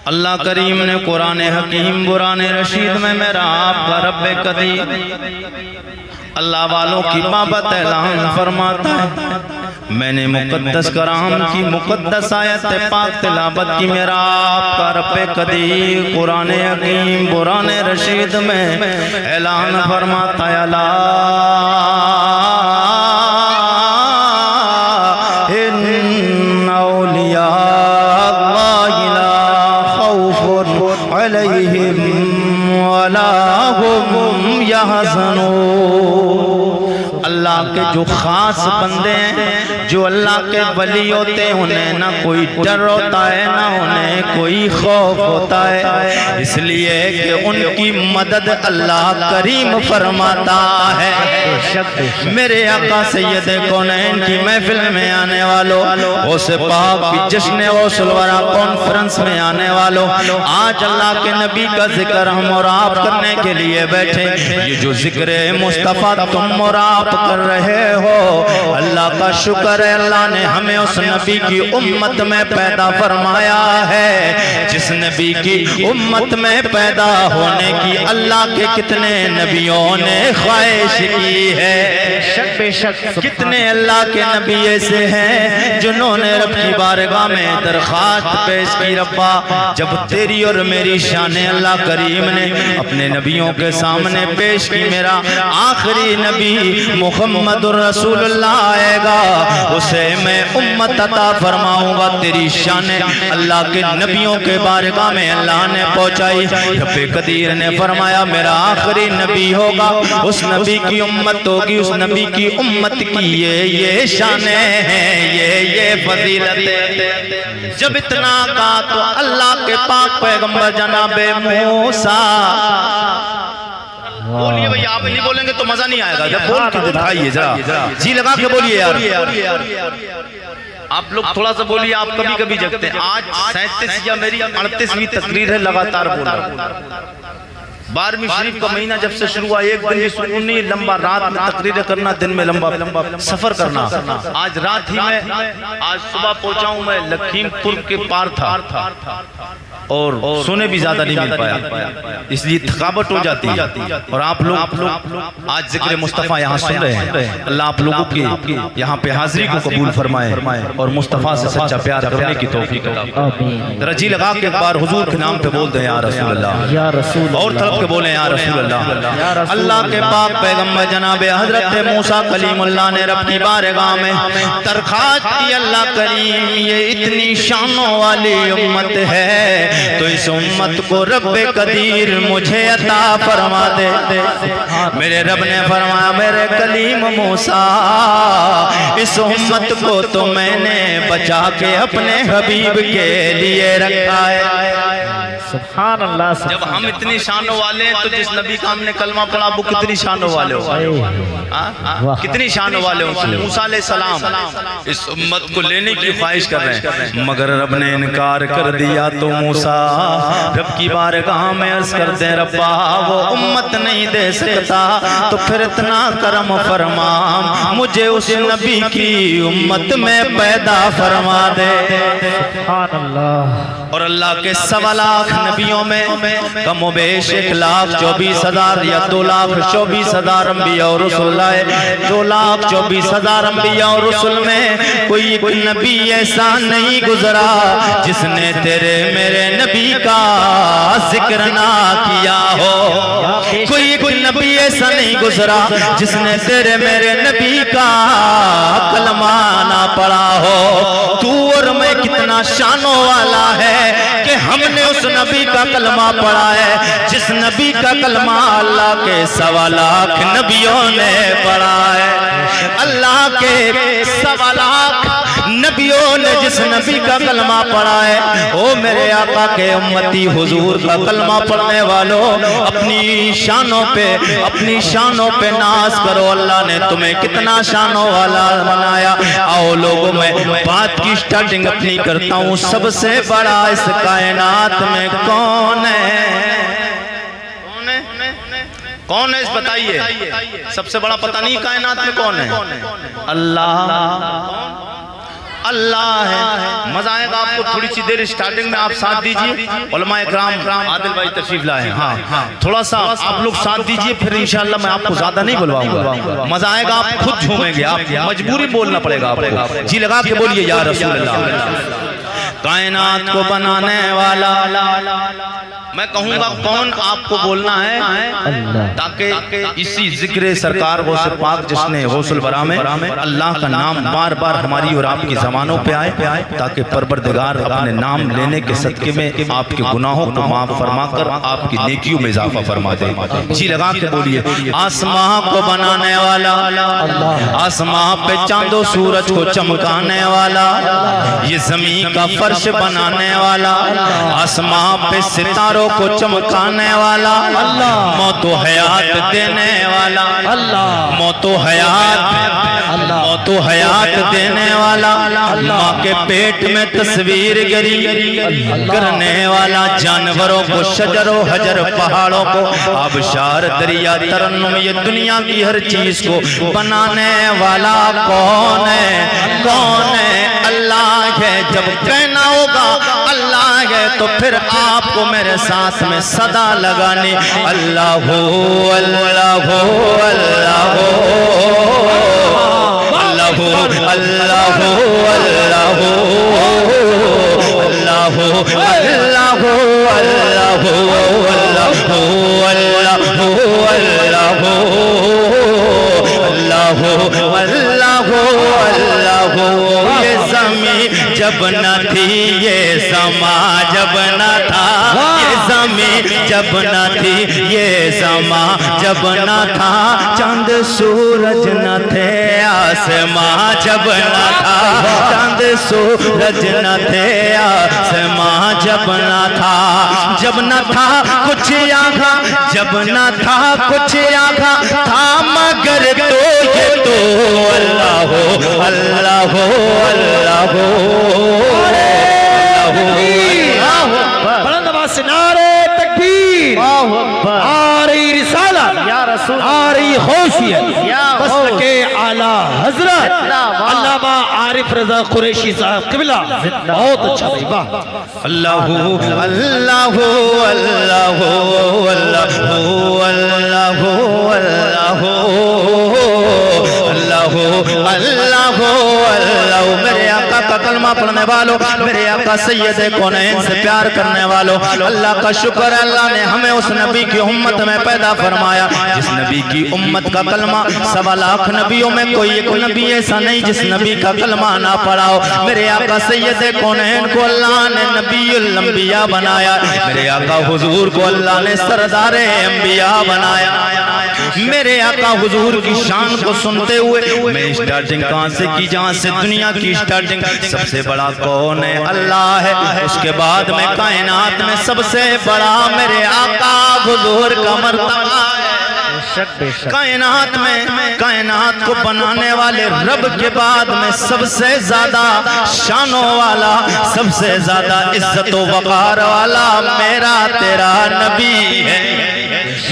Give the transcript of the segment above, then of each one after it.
अल्लाह करीम ने कुरान हकीम कुरान रशीद में मेरा आपका रब्बे कदीर अल्लाह वालों की बाबत ऐलान फरमाता है। मैंने मुकद्दस कराम की मुकद्दस आयत पाक तिलावत की मेरा आपका रब्बे कदीर कुरान हकीम कुरान रशीद में ऐलान फरमाता है। अल्लाह अल्लाह के जो खास बंदे हैं, जो अल्लाह के वली होते हैं, उन्हें ना कोई डर होता है ना उन्हें कोई खौफ होता है, इसलिए कि उनकी मदद अल्लाह करीम फरमाता है। मेरे आका सैयद कौनैन की महफिल में आने वालों, उस पाक की जश्न वरा कॉन्फ्रेंस में आने वालों, आज अल्लाह के नबी का जिक्र हम और आप करने के लिए बैठे। ये जो जिक्र मुस्तफ़ा तुम और आप कर रहे हो, अल्लाह का शुक्र है, अल्लाह ने हमें उस नबी की उम्मत में पैदा फरमाया है जिस नबी की उम्मत में पैदा होने की अल्लाह के कितने नबियों ने ख्वाहिश की है। बेशक कितने अल्लाह के नबी ऐसे हैं जिन्होंने रब की बारगाह में दरखास्त पेश की, रब्बा जब तेरी और मेरी शान अल्लाह करीम ने अपने नबियों के सामने पेश की, मेरा आखिरी नबी मुहम्मद रसूलुल्लाह आएगा, उसे मैं उम्मत अता फरमाऊंगा। तेरी शान अल्लाह के नबियों के बारगाह में अल्लाह ने पहुंचाई। रब्बे कदीर ने फरमाया मेरा आखिरी नबी होगा, उस नबी की उम्मत होगी, उस नबी की उम्मत की ये शाने हैं, ये फजीलत। जब इतना कहा तो अल्लाह के पाक पैगंबर जनाबे मूसा, बोलिए भैया, आप नहीं बोलेंगे तो मजा नहीं आएगा, जब बोल के दिखाइए जरा, जी लगा के बोलिए यार। आप लोग थोड़ा सा बोलिए, आप कभी कभी जगते हैं। आज 37 या मेरी 38वीं तकरीर है लगातार बोला। 12वीं शरीफ का महीना जब से शुरू हुआ, एक दिन भी सुकून नहीं, लंबा रात में तकरीरें करना, दिन में लंबा सफर करना। आज रात ही में, आज सुबह पहुंचा हूं मैं, लखीमपुर के पार था और सोने भी ज्यादा नहीं मिल पाया, इसलिए थकावट हो जाती है। और आप लोग आज जिक्र मुस्तफ़ा यहाँ सुन रहे हैं, अल्लाह आप लोगों की यहाँ पे हाजिरी को कबूल फरमाए और मुस्तफ़ा से सच्चा प्यार करने की तौफीक अता। रजी लगा के एक बार हुजूर के नाम पे बोल दे या रसूल अल्लाह, या रसूल, और तरफ के बोले या रसूल अल्लाह। अल्लाह के पाक पैगंबर जनाबे हजरत मूसा कलीमुल्लाह ने रब की बारगाह में दरखास्त की, अल्लाह करीम ये इतनी शानों वाली उम्मत है तो इस उम्मत को रब्बे कदीर मुझे अता फरमा दे। मेरे रब ने फरमाया मेरे कलीम मूसा, इस उम्मत को तो मैंने बचा के अपने हबीब के लिए रखा है। सुभान अल्लाह। जब हम इतनी शानों वाले हैं तो जिस नबी का हमने कलमा पढ़ा वो कितनी शानों वाले हो, कितनी शानों वाले हो। मूसा अलैहिस्सलाम इस उम्मत को लेने की ख्वाहिश कर रहे हैं, मगर रब ने इनकार कर दिया तो मूसा रब की बारगाह में अर्ज करते हैं, रब्बा वो उम्मत नहीं दे सकता तो फिर इतना करम फरमा, मुझे उस नबी की उम्मत में पैदा फरमा दे। सुभान अल्लाह। और अल्लाह के 1.25 लाख नबियों में कमोबेश 1,24,000 या 2,24,000 अंबिया और रसूल आए। 2,24,000 अंबिया और रसूल में कोई नबी ऐसा नहीं गुजरा जिसने तेरे मेरे नबी का जिक्र ना किया हो। कोई नबी ऐसा नहीं गुजरा जिसने तेरे मेरे नबी का कलमा ना पढ़ा हो। तू और मैं कितना शानों वाला है कि हमने उस नबी का कलमा पढ़ा है जिस नबी का कलमा अल्लाह के 1.25 लाख नबियों ने पढ़ा है। अल्लाह के 1.25 लाख नबियों ने जिस नबी का कलमा पढ़ा है, ओ मेरे आका के उम्मती हुजूर का कलमा पढ़ने वालों, अपनी शानों पे नाज करो। अल्लाह ने तुम्हें कितना शानों वाला बनाया। आओ लोगों, मैं बात की स्टार्टिंग अपनी करता हूँ। सबसे बड़ा इस कायनात में कौन है? कौन है इस बताइए? सबसे बड़ा पता नहीं कायनात में कौन है? अल्लाह। अल्लाह है। मजा आएगा आपको। थोड़ी सी देर स्टार्टिंग में आप साथ दीजिए, उलमा इकराम आदिल भाई तशरीफ लाए। हाँ, थोड़ा सा आप लोग साथ दीजिए, फिर इंशाल्लाह मैं आपको ज्यादा नहीं बुलवाऊंगा। मजा आएगा, आप खुद झूमेंगे, आप मजबूरी बोलना पड़ेगा आपको। जी लगा के बोलिए या रसूल अल्लाह। कायनात को बनाने वाला, मैं कहूंगा कौन, आपको बोलना है, ताकि इसी जिक्र सरकार गौस पाक जिसने गौसुल बरा में अल्लाह का नाम बार बार हमारी और आपकी जबानों पे आए, ताकि परवरदिगार अपने नाम लेने के सदके में आपके गुनाहों को माफ फरमा कर आपकी नेकियों में इजाफा फरमा दे। जी लगा के बोलिए। आसमां को बनाने वाला, आसमां पे चांदो सूरज को चमकाने वाला, ये जमीन का फर्श बनाने वाला, आसमां पे सितारों को चमकाने वाला, मौतो हयात देने वाला, मौतो हयात देने वाला, माँ के पेट में तस्वीर गरी करने वाला, जानवरों को शजरो हजर पहाड़ों को आबशार दरिया तरन्नुम, ये दुनिया की हर चीज को बनाने वाला कौन है? कौन है? अल्लाह है। जब कहना होगा अल्लाह है तो फिर आपको मेरे साथ में सदा लगानी, अल्लाह हो अल्लाह हो अल्लाह हो अल्लाह हो अल्लाह हो अल्लाह हो अल्लाह हो अल्लाह हो अल्लाह हो अल्लाह हो अल्लाह हो अल्लाह हो अल्लाह हो अल्लाह हो अल्लाह हो। ये ज़मीं जब न थी, ये समा जब न था, ये ज़मीं जब न थी, ये समा जब न था, चांद सूरज न थे, आसमां जब न था, चांद सूरज न थे, आसमां जब न था, जब न था कुछ आगा, जब न था कुछ आगा था, मगर तो ये तो अल्लाह हो अल्लाह हो अल्लाह हो अल्लाह हो। बुलंद आवाज से नारे तकबीर, नारे रिसालत, नारे खौफियत, बस के आला हजरत अल्लामा आरिफ रजा कुरैशी साहब क़िबला। बहुत अच्छा भाई, वाह। अल्लाह हो अल्लाह हो अल्लाह हो अल्लाह हो अल्लाह हो अल्लाह हो अल्लाह हो अल्लाह हो अल्लाह। मेरे आका का कलमा पढ़ने वालों, मेरे आका सैयदे कौनैन से प्यार करने वालों, अल्लाह का शुक्र है, अल्लाह ने हमें उस नबी की उम्मत में पैदा फरमाया जिस नबी की उम्मत का कलमा 1.25 लाख नबियों में कोई एक नबी ऐसा नहीं जिस नबी का कलमा ना पढ़ाओ। मेरे आका सैयदे कौनैन को अल्लाह ने नबीउल अंबिया बनाया, मेरे आका हुजूर को अल्लाह ने सरदारे अंबिया बनाया। मेरे आका हुजूर की शान को सुनते हुए मैं स्टार्टिंग कहां से की, जहां से दुनिया की स्टार्टिंग, सबसे बड़ा कौन है? अल्लाह है। उसके बाद में कायनात में सबसे बड़ा मेरे आका हुजूर का मर्तबा है। कायनात में, कायनात को बनाने वाले रब के बाद में सबसे ज्यादा शानों वाला, सबसे ज्यादा इज्जत व वक़ार वाला मेरा तेरा नबी है,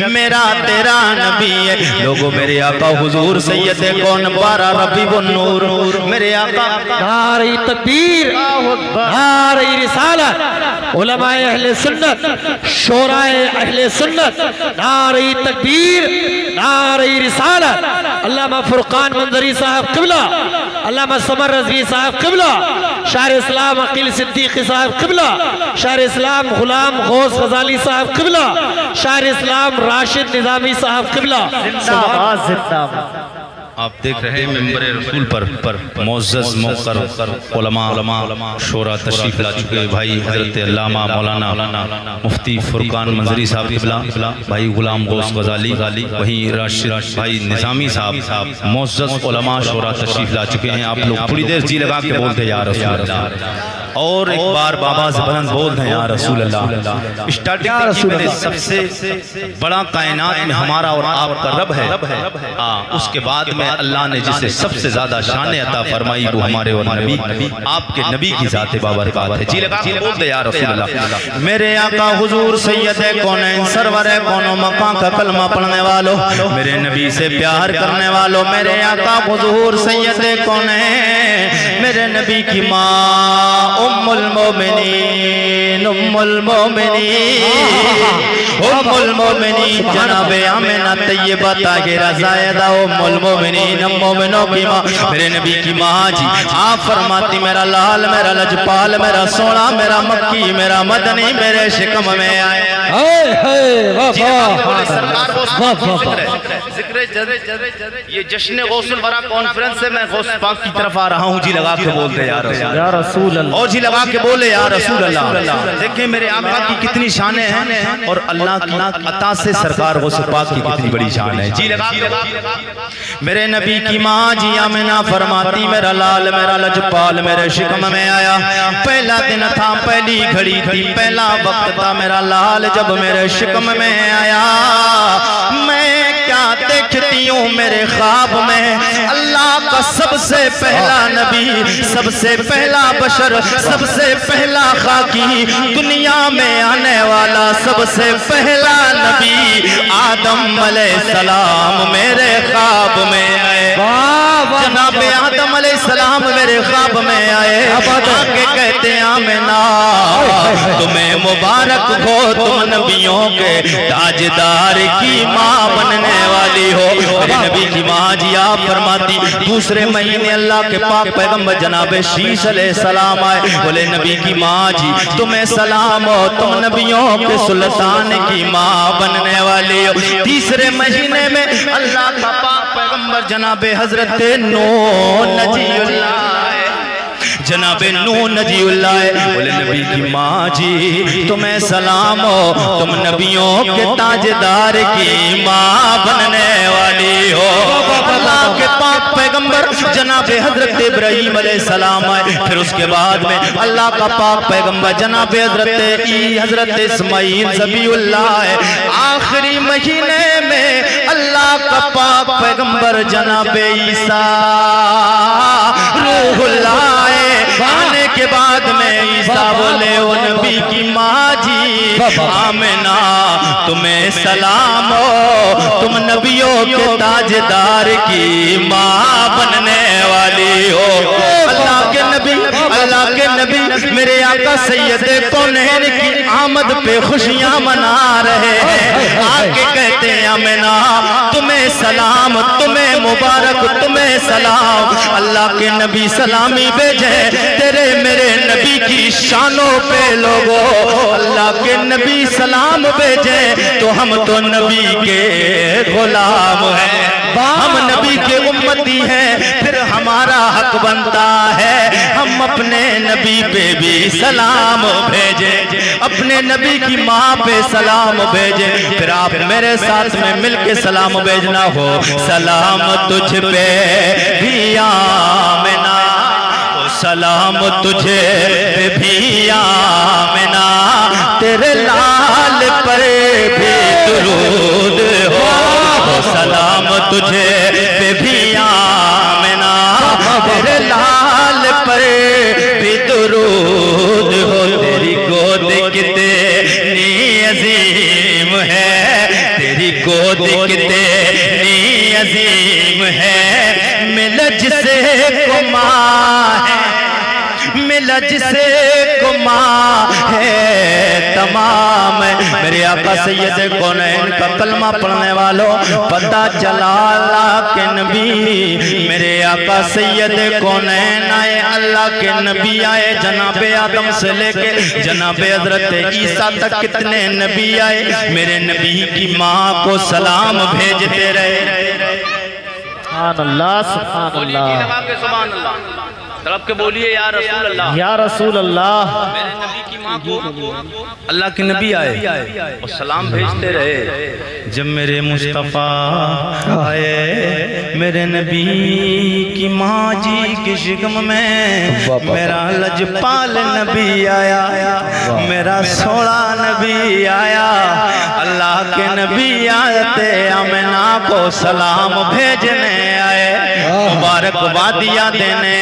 मेरा तेरा नबी है। लोगों मेरे आका हुजूर सैयदे कौन 12 रबीउन नूर, मेरे आका नारे तकबीर, नारे रिसालत, उलमाए अहले सुन्नत, शोराए अहले सुन्नत, नारे तकबीर, नारे रिसालत। अल्लामा फुरकान मंजरी साहब क़िबला, अल्लामा समर रज़वी साहब क़िबला, शायर इस्लाम अकील सिद्दीकी साहब क़िबला, शायर इस्लाम गुलाम गौस गजाली साहब क़िबला, शायर इस्लाम राशिद निज़ामी साहब क़िबला। आप देख रहे हैं मिंबर रसूल पर मोअज़्ज़ज़ मुक़र्रर उलमा शोरा तशरीफ ला चुके भाई हज़रत अल्लामा मौलाना मुफ्ती फुरकान मंजरी साहब क़िबला, भाई गुलाम गौस गजाली, वहीं राशिद भाई निज़ामी साहब, मोअज़्ज़ज़ उलमा शोरा तशरीफ ला चुके हैं। आप लोग थोड़ी देर जी लगा के बोलते या रसूल अल्लाह, और एक बार बाबा से बुलंद बोल दें या रसूल अल्लाह। स्टार्टिंग में सबसे बड़ा कायनात में हमारा और आपका रब है, उसके बाद में अल्लाह ने जिसे सबसे ज्यादा शान अता फरमाई वो हमारे और नबी, आपके नबी की जाते बाबरकत है। जी लगा बोल दे या रसूल अल्लाह। मेरे आका हुजूर सैयदे कौनैन सरवरे कौनो मकां का कलमा पढ़ने वालों, मेरे नबी से प्यार करने वालों, मेरे आका हुजूर सैयदे कौनैन मेरे नबी की माँ उम्मुल मोमिनीन जनाब आमिना तैयबा ताहिरा ज़ायदा उम्मुल मोमिनीन मोमिनों की माँ मेरे नबी की माँ जी आप फरमाती मेरा लाल मेरा लजपाल मेरा सोना मेरा मक्की मेरा मदनी मेरे शिकम में आए। ये जश्न गौसुल वरा कॉन्फ्रेंस से मैं गौस पाक की तरफ आ रहा हूँ। जी लगा के बोलते या रसूल अल्लाह और जी लगा के बोले या रसूल अल्लाह। देखिए मेरे आका की कितनी शानें हैं और अल्लाह की अता से सरकार गौस पाक की कितनी बड़ी शान है। जी लगा मेरे नबी की माँ जी आमिना फरमाती मेरा लाल मेरा लजपाल मेरे शिकम में आया। पहला दिन था पहली घड़ी थी पहला वक्त था मेरा लाल जब मेरे शिकम में आया। मैं क्या देखती हूँ मेरे ख्वाब में अल्लाह का सबसे पहला नबी सबसे पहला बशर सबसे पहला खाकी दुनिया में आने वाला सबसे पहला नबी आदम अलैहिस्सलाम मेरे ख्वाब में आए। जनाब आदम अलैहिस्सलाम मेरे ख्वाब में आए। आके कहते आमिना तुम्हें मुबारक हो तुम नबियों के ताजदार की माँ बनने वाली हो। मेरे नबी की माँ जी आप फरमाती दूसरे महीने अल्लाह के पाक पैगंबर जनाब शीश अलैहिस्सलाम आए। बोले नबी की माँ जी तुम्हें सलाम हो तुम नबियों के सुल्तान की माँ बनने वाली हो। तीसरे महीने में अल्लाह का पाक पैगंबर जनाब हजरत नूह नजीउल्लाह जनाब नूह नजीउल्लाह बोले नबी की माँ जी तुम्हें सलाम हो तुम नबियों के ताजदार की माँ बनने वाली हो। अल्लाह के पाक पैगंबर जनाब हजरत इब्राहीम अलैहिस्सलाम आए। फिर उसके बाद में अल्लाह का पाक पैगंबर जनाब हजरत इस्माईल ज़बीहुल्लाह। आखिरी महीने में अल्लाह का पाक पैगंबर जनाब ईसा रूहुल्लाह आने के बाद में ईसा बोले ओ नबी की माँ जी आमिना तुम्हें सलाम हो तुम नबियों के ताजदार की माँ बनने वाली हो। अल्लाह के नबी मेरे आका सैयद कौनैन की आमद पे खुशियाँ मना रहे हैं। आके कहते हैं आमिना तुम्हें सलाम तुम्हें मुबारक तुम्हें सलाम। अल्लाह के नबी सलामी भेजे तेरे मेरे नबी की शानों पे लोगों। अल्लाह के नबी सलाम भेजे तो हम तो नबी के गुलाम हैं हम नबी के उम्मती हैं। फिर हमारा हक बनता है हम अपने नबी पे भी सलाम भेजे अपने नबी की माँ पे सलाम भेजे। फिर आप मेरे साथ में मिलके सलाम भेजना हो। सलाम तुझ पे भी आमिना सलाम तुझे भी आमिना तेरे लाल पर भी दुरूद हो। सलाम तुझे भी आमिना तेरे लाल पर भी दुरूद हो। तेरी गोद कितनी अजीम है तेरी गोद कितनी अजीम है। मिल जिसे को माँ है मिला जिसे को माँ है तमाम। मेरे आका सैयद कौनैन का कलमा पढ़ने वालों पता चला अल्लाह के नबी मेरे आका सैयद कौनैन आए। अल्लाह के नबी आए जनाब आदम से लेके जनाब हजरत ईसा तक कितने नबी आए। मेरे नबी की माँ को सलाम भेजते रहे। सुभान अल्लाह तड़प के बोलिए या रसूल अल्लाह या रसूल अल्लाह। मेरे नबी की माँ को अल्लाह के नबी आए और सलाम भेजते रहे। जब मेरे मुस्तफ़ा आए मेरे नबी की माँ जी की शिकम में मेरा लजपाल नबी आया मेरा सोना नबी आया। अल्लाह के नबी आते आमिना को सलाम भेजने आए मुबारकबादियाँ देने